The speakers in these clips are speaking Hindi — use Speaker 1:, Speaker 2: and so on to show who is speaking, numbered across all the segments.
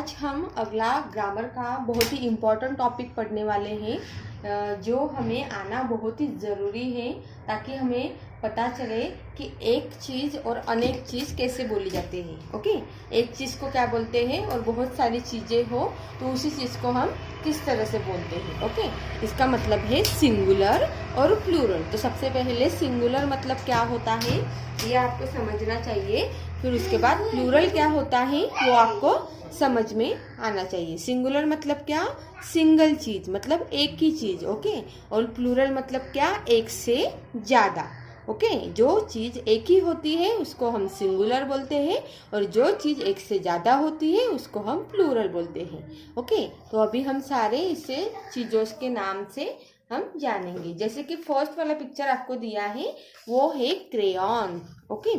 Speaker 1: आज हम अगला ग्रामर का बहुत ही इम्पोर्टेंट टॉपिक पढ़ने वाले हैं जो हमें आना बहुत ही ज़रूरी है ताकि हमें पता चले कि एक चीज़ और अनेक चीज़ कैसे बोली जाती है। ओके, एक चीज़ को क्या बोलते हैं और बहुत सारी चीज़ें हो तो उसी चीज़ को हम किस तरह से बोलते हैं। ओके, इसका मतलब है सिंगुलर और प्लूरल। तो सबसे पहले सिंगुलर मतलब क्या होता है ये आपको समझना चाहिए, फिर उसके बाद प्लूरल क्या होता है वो आपको समझ में आना चाहिए। सिंगुलर मतलब क्या, सिंगल चीज मतलब एक ही चीज। ओके, और प्लूरल मतलब क्या, एक से ज्यादा। ओके, जो चीज एक ही होती है उसको हम सिंगुलर बोलते हैं और जो चीज एक से ज्यादा होती है उसको हम प्लूरल बोलते हैं। ओके, तो अभी हम सारे इसे चीजों के नाम से हम जानेंगे। जैसे कि फर्स्ट वाला पिक्चर आपको दिया है वो है क्रेयॉन। ओके,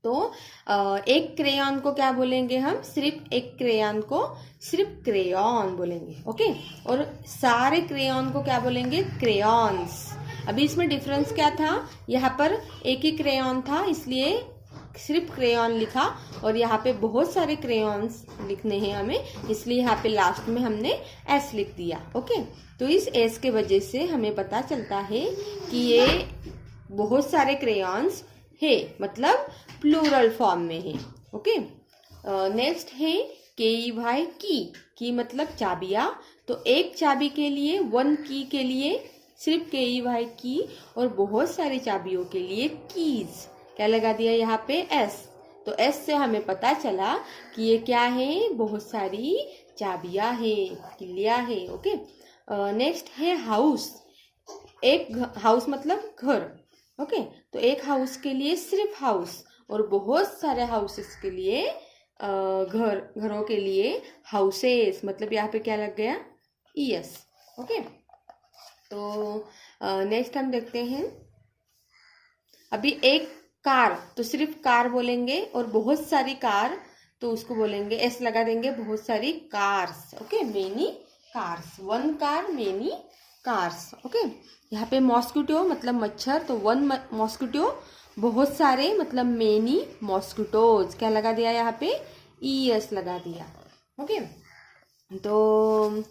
Speaker 1: तो एक क्रेयॉन को क्या बोलेंगे हम, सिर्फ एक क्रेयॉन को सिर्फ क्रेयॉन बोलेंगे। ओके, और सारे क्रेयॉन को क्या बोलेंगे, क्रेयॉन्स। अभी इसमें डिफरेंस क्या था, यहाँ पर एक ही क्रेयॉन था इसलिए सिर्फ क्रेयॉन लिखा और यहाँ पे बहुत सारे क्रेयॉन्स लिखने हैं हमें, इसलिए यहाँ पे लास्ट में हमने एस लिख दिया। ओके, तो इस एस के वजह से हमें पता चलता है कि ये बहुत सारे क्रेयॉन्स है, मतलब प्लूरल फॉर्म में है। ओके, नेक्स्ट है KEY की मतलब चाबियां। तो एक चाबी के लिए, वन की के लिए सिर्फ KEY की और बहुत सारी चाबियों के लिए कीज क्या लगा दिया यहाँ पे एस। तो एस से हमें पता चला कि ये क्या है, बहुत सारी चाबियां है, किलियां है। ओके, नेक्स्ट है हाउस। एक हाउस मतलब घर। ओके, तो एक हाउस के लिए सिर्फ हाउस और बहुत सारे हाउसेस के लिए घरों के लिए हाउसेस, मतलब यहाँ पे क्या लग गया, ES। ओके, तो नेक्स्ट हम देखते हैं अभी एक कार, तो सिर्फ कार बोलेंगे और बहुत सारी कार तो उसको बोलेंगे, एस लगा देंगे, बहुत सारी cars. Okay, many cars, one car many cars. Okay, यहाँ पे मॉस्किटो मतलब मच्छर, तो वन मॉस्किटो, बहुत सारे मतलब मेनी मॉस्किटोज क्या लगा दिया यहाँ पे, ES लगा दिया। ओके, तो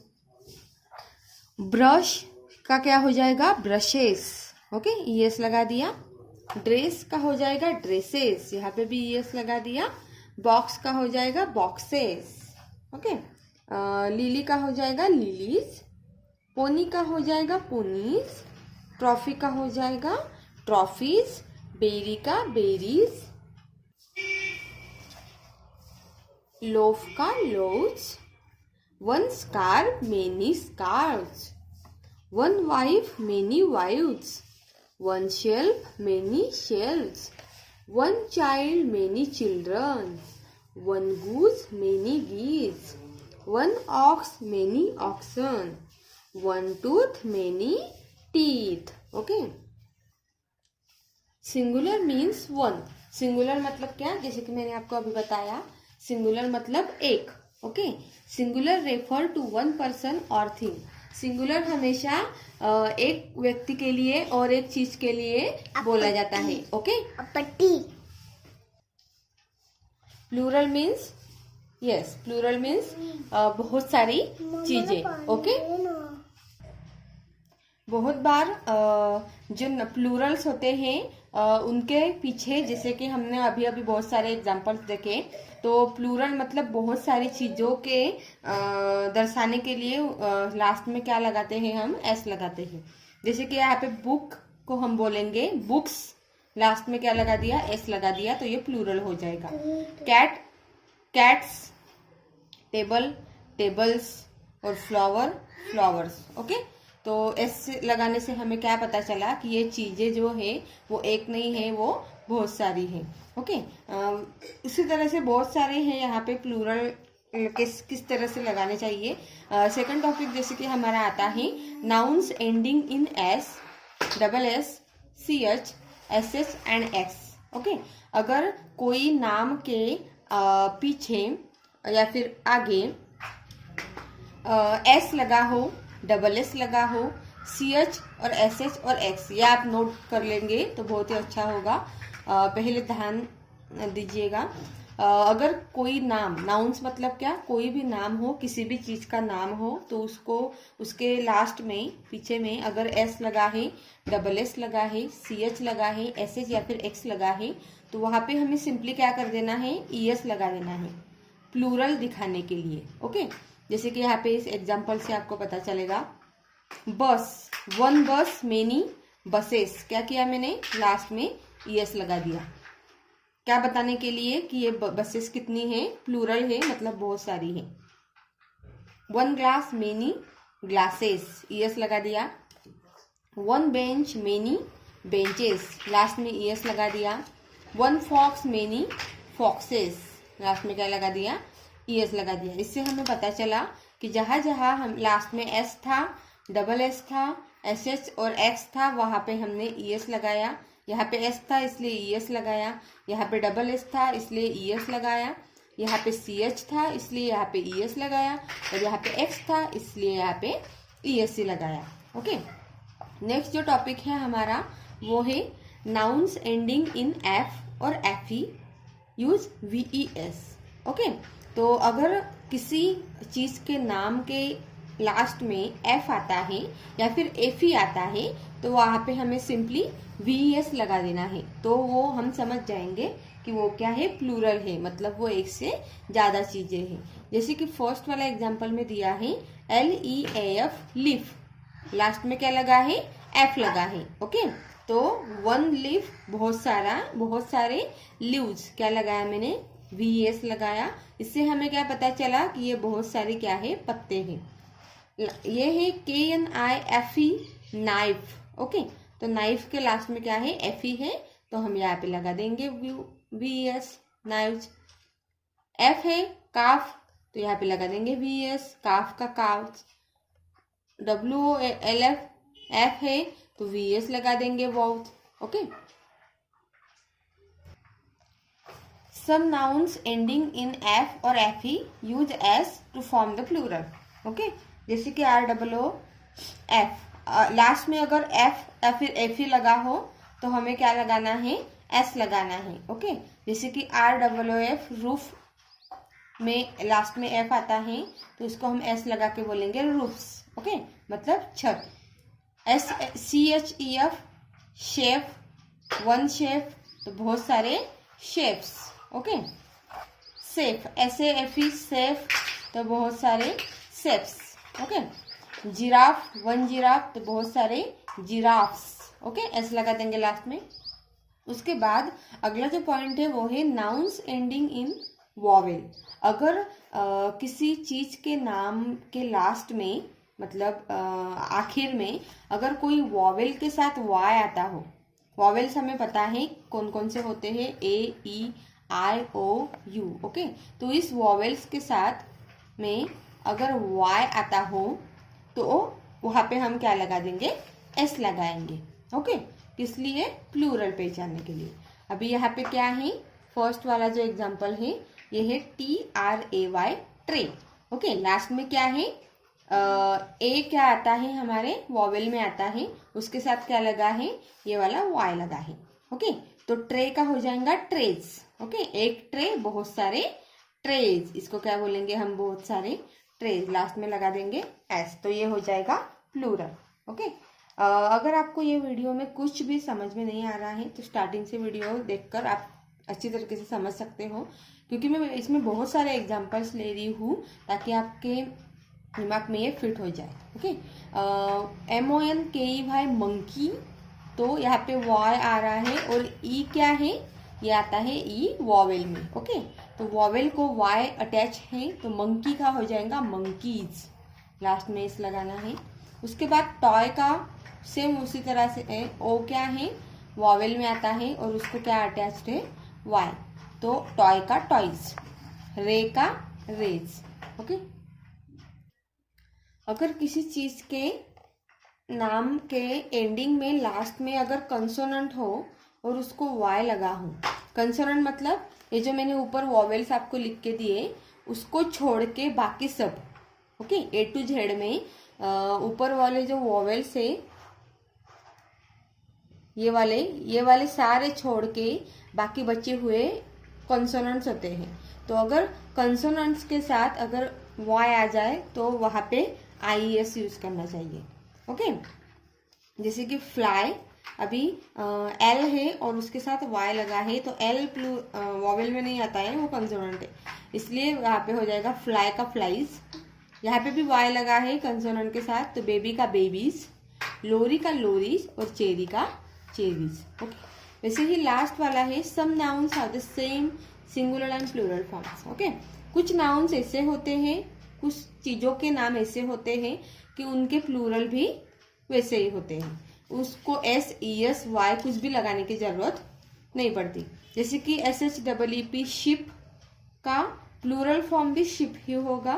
Speaker 1: ब्रश का क्या हो जाएगा, ब्रशेस। ओके, ES लगा दिया। ड्रेस का हो जाएगा ड्रेसेस, यहाँ पे भी ES लगा दिया। बॉक्स का हो जाएगा बॉक्सेस। ओके, लिली का हो जाएगा लिलीज। पोनी का हो जाएगा पोनीज। ट्रॉफी का हो जाएगा ट्रॉफीज। बेरी का बेरीज। लोफ का loaves. One scar many scars. One wife many wifes. One shelf many shelfs. One child many children. One goose many geese. One ox many oxen. One tooth many teeth. Okay, singular means one. Singular मतलब क्या, जैसे कि मैंने आपको अभी बताया, सिंगुलर मतलब एक। Okay, singular refer to one person और थिंग। सिंगुलर हमेशा एक व्यक्ति के लिए और एक चीज के लिए बोला जाता है। ओके,
Speaker 2: पट्टी।
Speaker 1: Plural means, yes, plural means बहुत सारी चीजें। ओके, बहुत बार जो प्लूरल्स होते हैं उनके पीछे, जैसे कि हमने अभी अभी बहुत सारे एग्जांपल्स देखे, तो प्लूरल मतलब बहुत सारी चीजों के दर्शाने के लिए लास्ट में क्या लगाते हैं, हम एस लगाते हैं। जैसे कि यहाँ पे बुक को हम बोलेंगे बुक्स, लास्ट में क्या लगा दिया, एस लगा दिया, तो ये प्लूरल हो जाएगा। Cat cats. टेबल टेबल्स और फ्लावर फ्लावर्स। ओके, तो एस लगाने से हमें क्या पता चला कि ये चीजें जो है वो एक नहीं है, वो बहुत सारी है। ओके, इसी तरह से बहुत सारे हैं यहाँ पे प्लूरल किस तरह से लगाने चाहिए। सेकंड टॉपिक जैसे कि हमारा आता है nouns ending in S, double S, CH, SS and X। Okay, अगर कोई नाम के पीछे या फिर आगे S लगा हो, डबल S लगा हो, CH और SS और X, ये आप नोट कर लेंगे तो बहुत ही अच्छा होगा। पहले ध्यान दीजिएगा। अगर कोई नाम, नाउन्स मतलब क्या, कोई भी नाम हो, किसी भी चीज का नाम हो, तो उसको उसके लास्ट में, पीछे में अगर एस लगा है, डबल एस लगा है, सी एच लगा है, एस एच या फिर एक्स लगा है, तो वहां पे हमें सिंपली क्या कर देना है, ई एस लगा देना है, प्लूरल दिखाने के लिए। ओके, जैसे कि यहाँ पे इस एग्जाम्पल से आपको पता चलेगा, बस, वन बस, मेनी बसेस, क्या किया मैंने, लास्ट में ई एस लगा दिया, क्या बताने के लिए कि ये बसेस कितनी हैं, प्लूरल है, मतलब बहुत सारी है। One glass, many glasses, ES लगा दिया। One bench, many benches, last में ईएस लगा दिया। One fox, many foxes, last में क्या लगा दिया, ईएस लगा दिया। इससे हमें पता चला कि जहां जहां हम लास्ट में एस था, डबल एस था, एस एच और एक्स था, वहां पे हमने ईएस लगाया। यहाँ पे एस था इसलिए ईएस लगाया, यहाँ पे डबल एस था इसलिए ईएस लगाया, यहाँ पे सी एच था इसलिए यहाँ पे ईएस लगाया, और यहाँ पे एक्स था इसलिए यहाँ पे ईएससी लगाया। ओके, नेक्स्ट जो टॉपिक है हमारा वो है नाउन्स एंडिंग इन एफ और एफई यूज वीईएस। ओके, तो अगर किसी चीज के नाम के लास्ट में एफ आता है या फिर एफ ही आता है, तो वहां पे हमें सिंपली वीएस लगा देना है, तो वो हम समझ जाएंगे कि वो क्या है, प्लूरल है, मतलब वो एक से ज्यादा चीजें हैं। जैसे कि फर्स्ट वाला एग्जांपल में दिया है LEAF, लीफ, लास्ट में क्या लगा है, एफ लगा है। ओके, तो वन लीफ, बहुत सारा, बहुत सारे लीव्स, क्या लगाया मैंने, वीएस लगाया। इससे हमें क्या पता चला कि ये बहुत सारे क्या है, पत्ते हैं। ये है KNIFE, नाइफ। ओके, तो नाइफ के लास्ट में क्या है, एफ ही है, तो हम यहाँ पे लगा देंगे VS, नाइफ। एफ है काफ, तो यहाँ पे लगा देंगे VS, काफ का काफ। WOLF, एफ है तो VS लगा देंगे वाउथ। Okay, some nouns ending in F और FE use S to form the plural। Okay, जैसे कि ROOF, लास्ट में अगर एफ या फिर एफ ही लगा हो तो हमें क्या लगाना है, एस लगाना है। ओके, जैसे कि ROOF, रूफ में लास्ट में एफ आता है तो इसको हम एस लगा के बोलेंगे रूफ्स। ओके, मतलब छत। CHEF, शेफ, वन शेफ, तो बहुत सारे chefs. Okay, safe, SAFE, safe, तो बहुत सारे safes. Okay, giraffe, one giraffe, तो बहुत सारे जिराफ्स। ओके, एस लगा देंगे लास्ट में। उसके बाद अगला जो पॉइंट है वो है नाउन्स एंडिंग इन वॉवेल। अगर किसी चीज के नाम के लास्ट में, मतलब आखिर में अगर कोई वॉवेल के साथ वाई आता हो, वॉवेल्स हमें पता है कौन कौन से होते हैं, AEIOU। ओके, तो इस वॉवेल्स के साथ में अगर वाई आता हो तो वहां पे हम क्या लगा देंगे, एस लगाएंगे। ओके, किस लिए, प्लूरल पहचानने के लिए। अभी यहाँ पे क्या है, फर्स्ट वाला जो एग्जांपल है ये है TRAY, ट्रे। ओके, लास्ट में क्या है, ए क्या आता है, हमारे वॉवेल में आता है, उसके साथ क्या लगा है, ये वाला वाई लगा है। ओके, तो ट्रे का हो जाएगा ट्रेज। ओके, एक ट्रे, बहुत सारे ट्रेज, इसको क्या बोलेंगे हम, बहुत सारे ट्रेज, लास्ट में लगा देंगे एस, तो ये हो जाएगा प्लूरल। ओके, अगर आपको ये वीडियो में कुछ भी समझ में नहीं आ रहा है तो स्टार्टिंग से वीडियो देखकर आप अच्छी तरीके से समझ सकते हो, क्योंकि मैं इसमें बहुत सारे एग्जांपल्स ले रही हूँ ताकि आपके दिमाग में ये फिट हो जाए। ओके, MONKEY, मंकी, तो यहाँ पे वाई आ रहा है, और ई क्या है, ये आता है ई वॉवेल में। ओके, तो वॉवेल को वाई अटैच है तो मंकी का हो जाएगा मंकीज, लास्ट में इस लगाना है। उसके बाद टॉय का सेम उसी तरह से है, ओ क्या है, वॉवेल में आता है और उसको क्या अटैच्ड है, वाई, तो टॉय का टॉयज, रे का रेज। ओके, अगर किसी चीज के नाम के एंडिंग में लास्ट में अगर कंसोनेंट हो और उसको वाई लगा हो, कंसोनेंट मतलब ये जो मैंने ऊपर वॉवेल्स आपको लिख के दिए उसको छोड़ के बाकी सब। ओके, A to Z में ऊपर वाले जो वॉवेल्स है ये वाले सारे छोड़ के बाकी बचे हुए कंसोनेंट्स होते हैं। तो अगर कंसोनेंट्स के साथ अगर वाई आ जाए तो वहाँ पे IES यूज करना चाहिए। ओके, जैसे कि फ्लाई, अभी एल है और उसके साथ वाई लगा है, तो एल वॉवेल में नहीं आता है, वो कंसोनेंट है, इसलिए यहाँ पे हो जाएगा फ्लाई का फ्लाइज। यहाँ पे भी वाई लगा है कंसोनेंट के साथ, तो बेबी का बेबीज, लोरी का लोरीज और चेरी का चेरीज। ओके, वैसे ही लास्ट वाला है some nouns have the same singular and plural forms. Okay, कुछ नाउन्स ऐसे होते हैं, कुछ चीजों के नाम ऐसे होते हैं कि उनके प्लूरल भी वैसे ही होते हैं, उसको SES Y कुछ भी लगाने की जरूरत नहीं पड़ती। जैसे कि SHEEP शिप का प्लूरल फॉर्म भी शिप ही होगा,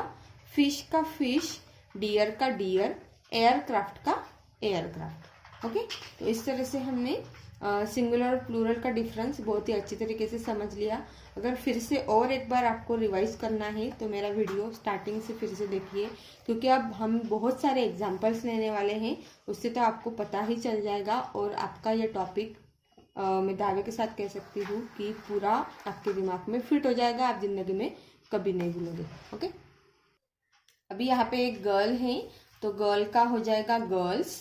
Speaker 1: फिश का फिश, डियर का डियर, एयरक्राफ्ट का एयरक्राफ्ट। ओके, तो इस तरह से हमने सिंगुलर और प्लूरल का डिफरेंस बहुत ही अच्छी तरीके से समझ लिया। अगर फिर से और एक बार आपको रिवाइज करना है तो मेरा वीडियो स्टार्टिंग से फिर से देखिए, क्योंकि अब हम बहुत सारे एग्जांपल्स लेने वाले हैं, उससे तो आपको पता ही चल जाएगा और आपका ये टॉपिक मैं दावे के साथ कह सकती हूँ कि पूरा आपके दिमाग में फिट हो जाएगा, आप जिंदगी में कभी नहीं भूलोगे। ओके, अभी यहाँ पे एक गर्ल है तो गर्ल का हो जाएगा गर्ल्स,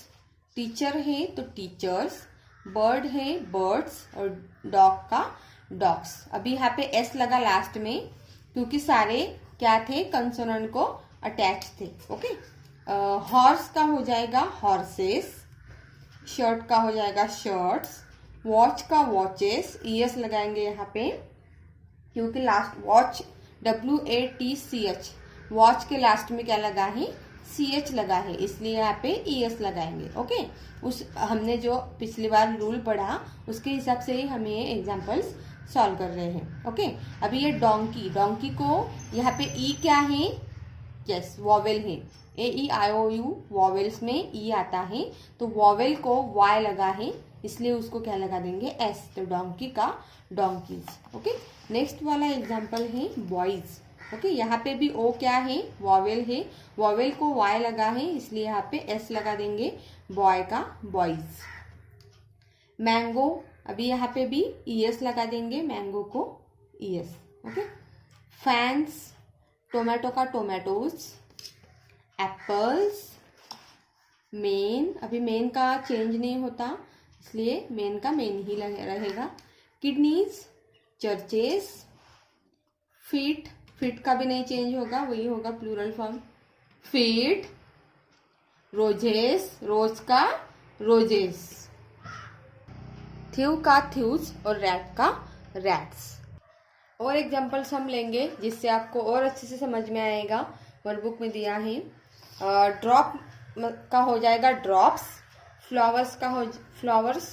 Speaker 1: टीचर है तो टीचर्स, बर्ड है बर्ड्स और डॉग का डॉग्स। अभी यहाँ पे S लगा लास्ट में क्योंकि सारे क्या थे, कंसोनेंट को अटैच थे। ओके, हॉर्स का हो जाएगा हॉर्सेस, शर्ट का हो जाएगा शर्ट्स, वॉच का वॉचेस, ES लगाएंगे यहाँ पे क्योंकि लास्ट वॉच WATCH, वॉच के लास्ट में क्या लगा है, CH लगा है, इसलिए यहाँ पे ES लगाएंगे। ओके, उस हमने जो पिछली बार रूल पढ़ा उसके हिसाब से ही हम ये एग्जांपल्स सॉल्व कर रहे हैं। ओके, अभी ये डोंकी, डोंकी को यहाँ पे E क्या है, यस वॉवेल है, AEIOU वॉवेल्स में E आता है, तो वॉवेल को Y लगा है इसलिए उसको क्या लगा देंगे, S, तो डोंकी का डोंकीज। ओके, नेक्स्ट वाला एग्जांपल है बॉयज। ओके, यहाँ पे भी O क्या है, वॉवेल है, वॉवेल को Y लगा है इसलिए यहाँ पे S लगा देंगे, बॉय का बॉयज। मैंगो, अभी यहाँ पे भी ES लगा देंगे, मैंगो को ES। ओके, फैंस, टोमेटो का टोमेटोज, एप्पल्स, मेन, अभी मेन का चेंज नहीं होता इसलिए मेन का मेन ही रहेगा, किडनीज, चर्चेस, फीट, फीट का भी नहीं चेंज होगा, वही होगा प्लूरल फॉर्म, फीट, रोजेस, रोज का रोजेस, थ्यू का थ्यूज और रैट का रैट्स। और एग्जांपल्स हम लेंगे जिससे आपको और अच्छे से समझ में आएगा, वर्कबुक में दिया है। ड्रॉप का हो जाएगा ड्रॉप्स, फ्लावर्स का हो फ्लावर्स।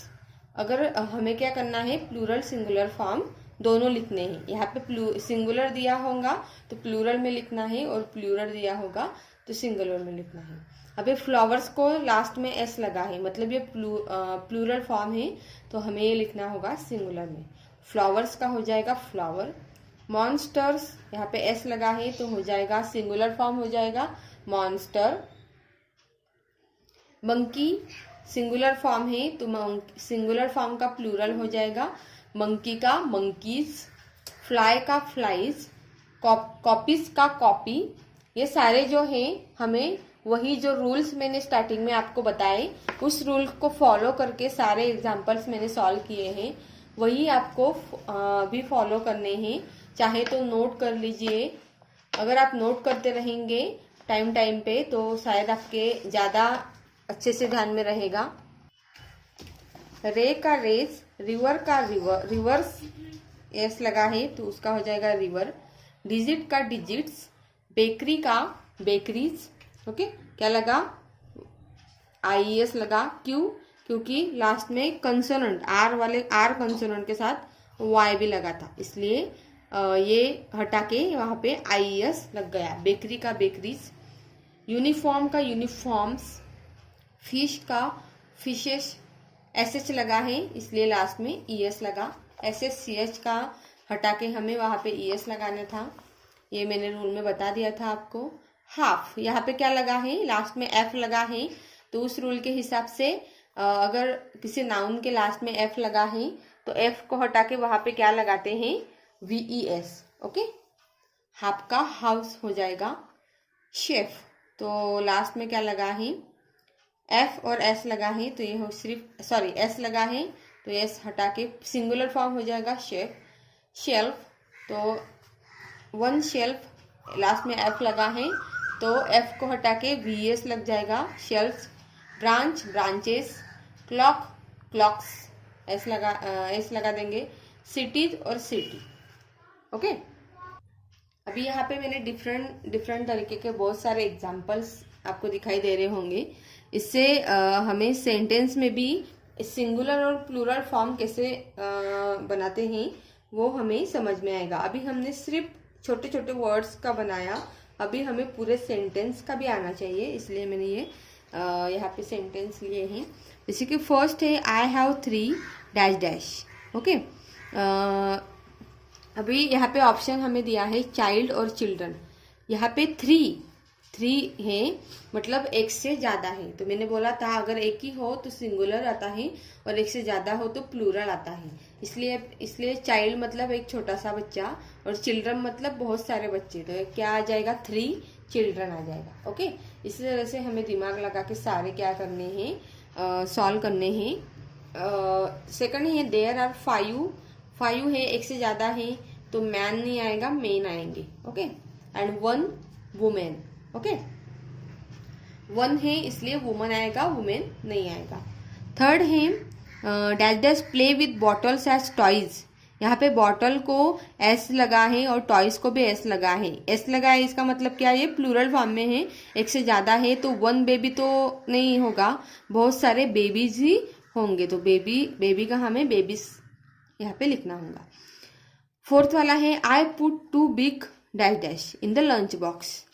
Speaker 1: अगर हमें क्या करना है, प्लूरल सिंगुलर फॉर्म दोनों लिखने हैं, यहाँ पे सिंगुलर दिया होगा तो प्लूरल में लिखना है और प्लूरल दिया होगा तो सिंगुलर में लिखना है। अभी फ्लावर्स को लास्ट में S लगा है, मतलब ये प्लूरल फॉर्म है तो हमें ये लिखना होगा सिंगुलर में, फ्लावर्स का हो जाएगा फ्लावर। मॉन्स्टर्स, यहाँ पे S लगा है तो हो जाएगा सिंगुलर फॉर्म हो जाएगा मॉन्स्टर। मंकी सिंगुलर फॉर्म है तो सिंगुलर फॉर्म का प्लूरल हो जाएगा मंकी का मंकीज। फ्लाई का फ्लाइज, कॉपीज का कॉपी। ये सारे जो हैं हमें वही जो रूल्स मैंने स्टार्टिंग में आपको बताए उस रूल को फॉलो करके सारे एग्जांपल्स मैंने सॉल्व किए हैं, वही आपको भी फॉलो करने हैं। चाहे तो नोट कर लीजिए, अगर आप नोट करते रहेंगे टाइम टाइम पे तो शायद आपके ज़्यादा अच्छे से ध्यान में रहेगा। रे का रेस, रिवर का रिवर, रिवर्स एस लगा है तो उसका हो जाएगा रिवर। डिजिट का डिजिट्स, बेकरी का बेकरीज। ओके, क्या लगा, IES लगा, क्यों, क्योंकि लास्ट में कंसोनेंट आर वाले आर कंसोनेंट के साथ Y भी लगा था, इसलिए ये हटा के वहां पे IES लग गया। बेकरी का बेकरीज, यूनिफॉर्म का यूनिफॉर्म्स, फिश का फिशेस, SH लगा है इसलिए लास्ट में ES लगा। SHCH का हटा के हमें वहां पे ES लगाना था, ये मैंने रूल में बता दिया था आपको। हाफ, यहाँ पे क्या लगा है, लास्ट में F लगा है तो उस रूल के हिसाब से अगर किसी नाउन के लास्ट में F लगा है तो F को हटा के वहां पे क्या लगाते हैं, VES, ओके। आपका हाउस हो जाएगा शेफ। तो लास्ट में क्या लगा है, F और S लगा है, तो ये हो सिर्फ सॉरी S लगा है, तो S हटा के सिंगुलर फॉर्म हो जाएगा शेफ। शेल्फ, तो 1 शेल्फ, लास्ट में F लगा है तो F को हटा के VS लग जाएगा, shelf. Branch, branches. Clock, clocks, S लगा देंगे। सिटीज और सिटी, ओके। अभी यहाँ पे मैंने डिफरेंट तरीके के बहुत सारे एग्जाम्पल्स आपको दिखाई दे रहे होंगे। इससे हमें सेंटेंस में भी सिंगुलर और प्लूरल फॉर्म कैसे बनाते हैं वो हमें समझ में आएगा। अभी हमने सिर्फ छोटे छोटे वर्ड्स का बनाया, अभी हमें पूरे सेंटेंस का भी आना चाहिए, इसलिए मैंने ये यहाँ पे सेंटेंस लिए हैं। जैसे कि फर्स्ट है I have 3 dash dash, okay. अभी यहाँ पे ऑप्शन हमें दिया है चाइल्ड और चिल्ड्रन। यहाँ पे 3 है, मतलब एक से ज़्यादा है। तो मैंने बोला था अगर एक ही हो तो सिंगुलर आता है और एक से ज़्यादा हो तो प्लूरल आता है। इसलिए चाइल्ड मतलब एक छोटा सा बच्चा और चिल्ड्रन मतलब बहुत सारे बच्चे, तो क्या आ जाएगा 3 चिल्ड्रन आ जाएगा, ओके। इसी तरह से हमें दिमाग लगा के सारे क्या करने हैं, सॉल्व करने हैं। सेकंड है देयर आर 5 है, एक से ज्यादा है तो मैन नहीं आएगा, मेन आएंगे, ओके। And 1 women, okay. 1 है इसलिए वुमन आएगा, वुमेन नहीं आएगा। थर्ड है dash dash play with bottles as toys. यहाँ पे बॉटल को S लगा है और टॉयज को भी S लगा है। S लगा है इसका मतलब क्या है, ये प्लूरल फॉर्म में है, एक से ज्यादा है तो 1 बेबी तो नहीं होगा, बहुत सारे बेबीज ही होंगे। तो बेबी का हमें बेबीज यहाँ पे लिखना होगा। फोर्थ वाला है I put 2 big dash dash in the lunch box.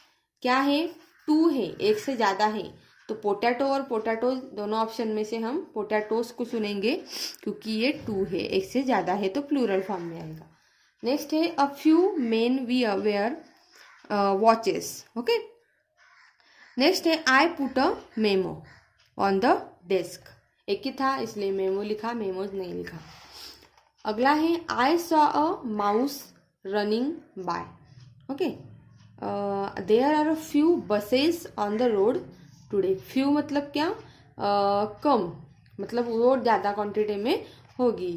Speaker 1: क्या है, 2 है, एक से ज्यादा है, तो पोटैटो और पोटैटो दोनों ऑप्शन में से हम पोटैटोस को चुनेंगे क्योंकि ये 2 है, एक से ज्यादा है तो प्लूरल फॉर्म में आएगा। नेक्स्ट है a few men wear watches, okay. Next है I put a memo on the desk. एक ही था इसलिए मेमो लिखा, मेमोज नहीं लिखा। अगला है I saw a mouse running by, okay. There are a few buses on the road today. Few मतलब क्या, कम, मतलब रोड ज़्यादा क्वांटिटी में होगी,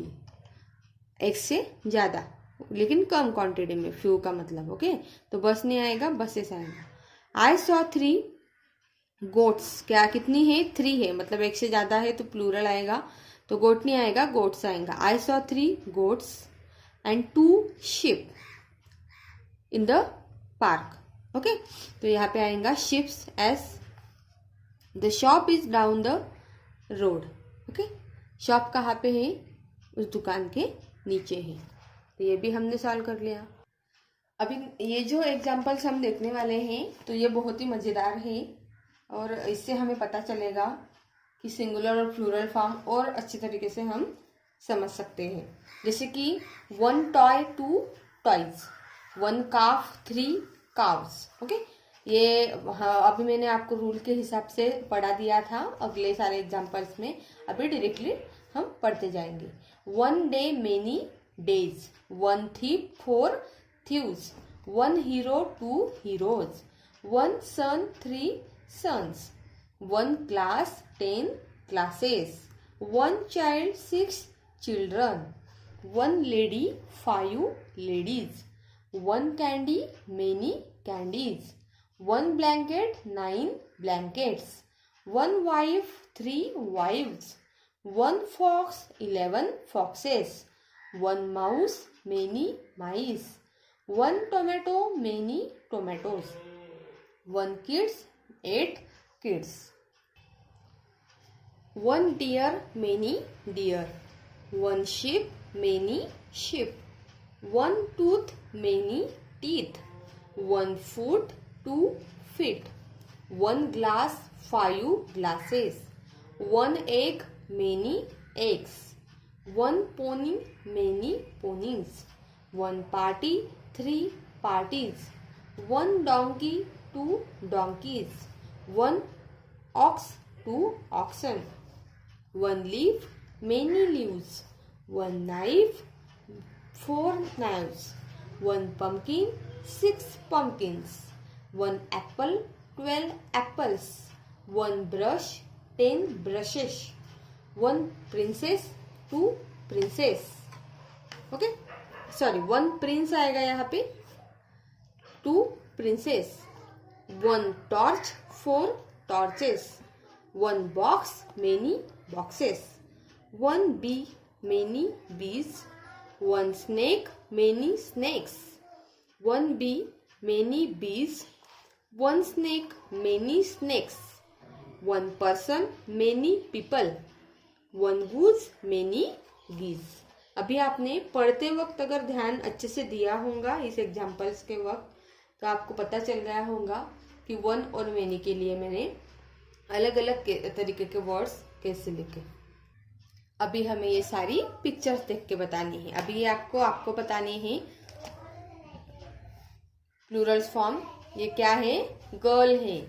Speaker 1: एक से ज़्यादा लेकिन कम क्वांटिटी में, फ्यू का मतलब, ओके। तो बस नहीं आएगा, बसेस आएगा। I saw 3 goats. क्या कितनी है, 3 है, मतलब एक से ज़्यादा है तो प्लूरल आएगा, तो गोट नहीं आएगा, गोट्स आएगा। I saw 3 goats and 2 ship in the park, okay. तो यहाँ पे आएगा ships S. The shop is down the road, okay. Shop कहाँ पे है, उस दुकान के नीचे है। तो ये भी हमने सॉल्व कर लिया। अभी ये जो एग्जाम्पल्स हम देखने वाले हैं तो ये बहुत ही मज़ेदार है और इससे हमें पता चलेगा कि सिंगुलर और प्लूरल फॉर्म और अच्छे तरीके से हम समझ सकते हैं। जैसे कि 1 टॉय 2 टॉयज, 1 काफ 3 काव्स, ओके। ये अभी मैंने आपको रूल के हिसाब से पढ़ा दिया था अगले सारे एग्जाम्पल्स में, अभी डायरेक्टली हम पढ़ते जाएंगे। 1 day many days, 1 thief 4 thieves, 1 hero 2 heroes, 1 son 3 sons, 1 class 10 classes, 1 child 6 children, 1 lady 5 ladies, 1 candy many candies, 1 blanket 9 blankets, 1 wife 3 wives, 1 fox 11 foxes, 1 mouse many mice, 1 tomato many tomatoes, 1 kids 8 kids, 1 deer many deer, 1 sheep many sheep, 1 tooth many teeth, 1 foot 2 feet, 1 glass 5 glasses, 1 egg many eggs, 1 pony many ponies, 1 party 3 parties, 1 donkey 2 donkeys, 1 ox 2 oxen, 1 leaf many leaves, 1 knife 4 knives, 1 pumpkin, 6 pumpkins. 1 apple, 12 apples. 1 brush, 10 brushes. 1 princess, 2 princess. Okay sorry 1 Prince आएगा यहाँ पे, 2 princess. 1 torch, 4 torches. 1 box, many boxes. 1 bee, many bees. 1 snake, many snakes. 1 bee, many bees. 1 snake, many snakes. 1 person, many people. 1 goose, many geese. अभी आपने पढ़ते वक्त अगर ध्यान अच्छे से दिया होगा इस एग्जाम्पल्स के वक्त, तो आपको पता चल गया होगा कि 1 और मेनी के लिए मैंने अलग अलग तरीके के वर्ड्स कैसे लिखे। अभी हमें ये सारी पिक्चर्स देख के बतानी है। अभी ये आपको बतानी है प्लूरल्स फॉर्म। ये क्या है? गर्ल है,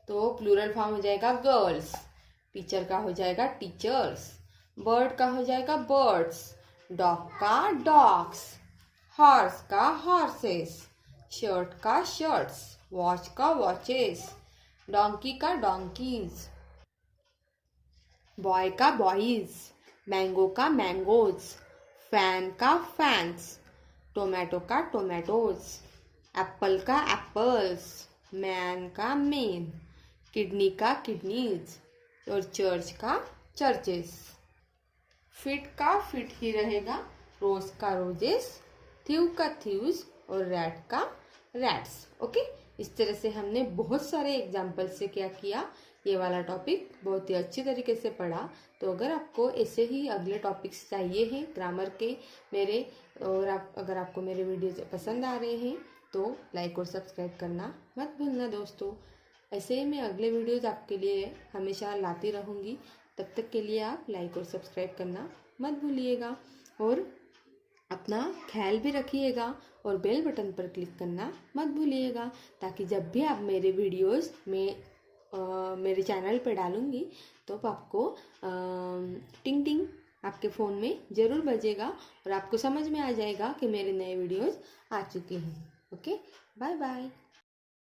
Speaker 1: तो प्लूरल फॉर्म हो जाएगा गर्ल्स। टीचर का हो जाएगा टीचर्स। बर्ड का हो जाएगा बर्ड्स। डॉग का डॉग्स। हॉर्स का हॉर्सेस। शर्ट का शर्ट्स। वॉच का वॉचेस। डोंकी का डोंकीज। बॉय का बॉयज। मैंगो का मैंगोज। फैन का फैंस। टोमेटो का टोमेटोज। एप्पल का एप्पल्स। मैन का मेन। किडनी का किडनीज और चर्च का चर्चेस। फिट का फिट ही रहेगा, रोज का रोजेस, थीव का थीव्स और रैट का रैट्स। ओके, इस तरह से हमने बहुत सारे एग्जाम्पल से क्या किया, ये वाला टॉपिक बहुत ही अच्छी तरीके से पढ़ा। तो अगर आपको ऐसे ही अगले टॉपिक्स चाहिए हैं ग्रामर के मेरे, और अगर आपको मेरे वीडियोज पसंद आ रहे हैं तो लाइक और सब्सक्राइब करना मत भूलना दोस्तों। ऐसे ही मैं अगले वीडियोज आपके लिए हमेशा लाती रहूँगी। तब तक के लिए आप लाइक और सब्सक्राइब करना मत भूलिएगा और अपना ख्याल भी रखिएगा और बेल बटन पर क्लिक करना मत भूलिएगा, ताकि जब भी आप मेरे वीडियोस में मेरे चैनल पर डालूँगी तो आपको टिंग टिंग आपके फ़ोन में ज़रूर बजेगा और आपको समझ में आ जाएगा कि मेरे नए वीडियोस आ चुके हैं। Okay, bye bye.